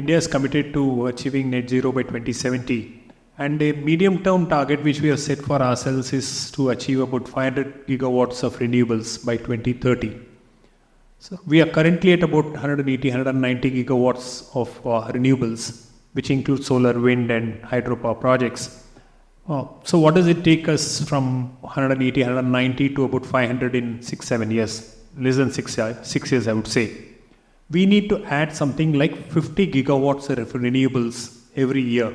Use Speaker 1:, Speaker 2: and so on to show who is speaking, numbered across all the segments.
Speaker 1: India is committed to achieving net zero by 2070. And a medium-term target which we have set for ourselves is to achieve about 500 gigawatts of renewables by 2030. So we are currently at about 180, 190 gigawatts of renewables, which include solar, wind, and hydropower projects. So what does it take us from 180, 190 to about 500 in 6-7 years? Less than 6 years, I would say. We need to add something like 50 gigawatts of renewables every year.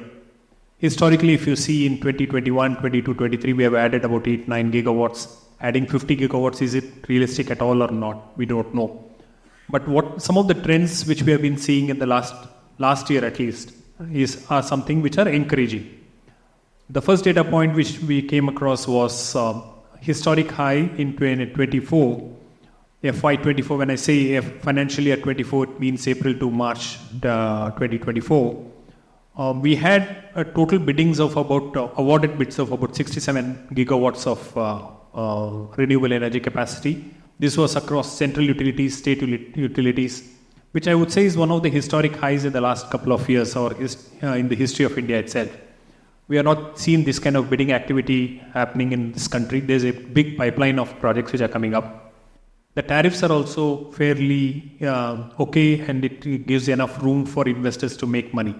Speaker 1: Historically, if you see in 2021, 22, 23, we have added about 8-9 gigawatts. Adding 50 gigawatts, is it realistic at all or not? We don't know. But what some of the trends which we have been seeing in the last year at least are something which are encouraging. The first data point which we came across was historic high in 2024. FY24, when I say financial year 24, it means April to March 2024. We had a total biddings of about, awarded bids of about 67 gigawatts of renewable energy capacity. This was across central utilities, state utilities, which I would say is one of the historic highs in the last couple of years or in the history of India itself. We are not seeing this kind of bidding activity happening in this country. There's a big pipeline of projects which are coming up. The tariffs are also fairly okay, and it gives enough room for investors to make money.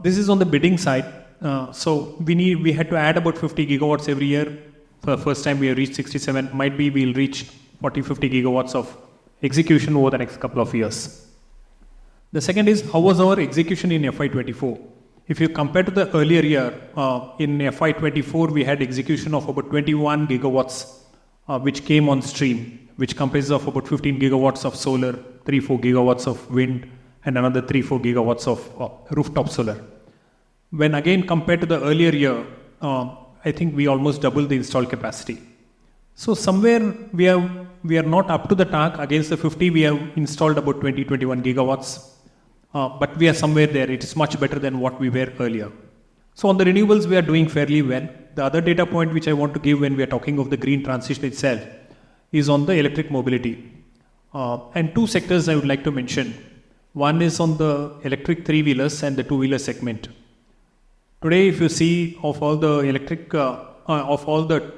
Speaker 1: This is on the bidding side. So we had to add about 50 gigawatts every year. For the first time we have reached 67. Might be we'll reach 40-50 gigawatts of execution over the next couple of years. The second is, how was our execution in FY24? If you compare to the earlier year, in FY24 we had execution of about 21 gigawatts which came on stream, which comprises of about 15 gigawatts of solar, 3-4 gigawatts of wind, and another 3-4 gigawatts of rooftop solar. When again compared to the earlier year, I think we almost doubled the installed capacity. So somewhere we are not up to the task. Against the 50, we have installed about 20-21 gigawatts, but we are somewhere there. It is much better than what we were earlier. So on the renewables, we are doing fairly well. The other data point which I want to give when we are talking of the green transition itself is on the electric mobility. And two sectors I would like to mention. One is on the electric three-wheelers and the two-wheeler segment. Today, if you see of all the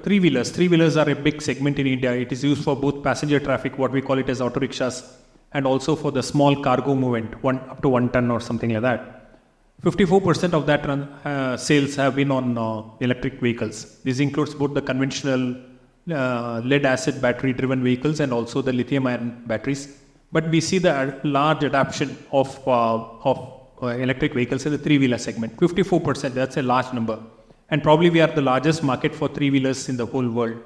Speaker 1: three-wheelers are a big segment in India. It is used for both passenger traffic, what we call it as auto rickshaws, and also for the small cargo movement, up to 1 ton or something like that. 54% of that sales have been on electric vehicles. This includes both the conventional lead-acid battery-driven vehicles and also the lithium-ion batteries. But we see the large adoption of electric vehicles in the three-wheeler segment. 54%, that's a large number. And probably we are the largest market for three-wheelers in the whole world.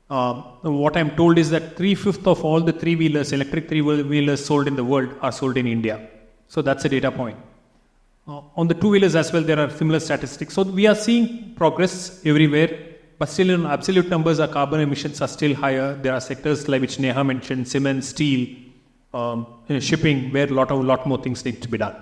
Speaker 1: What I'm told is that 3/5 of all the three-wheelers, electric three-wheelers sold in the world are sold in India. So that's a data point. On the two-wheelers as well, there are similar statistics. So we are seeing progress everywhere, but still in absolute numbers, our carbon emissions are still higher. There are sectors like which Neha mentioned, cement, steel, shipping, where a lot more things need to be done.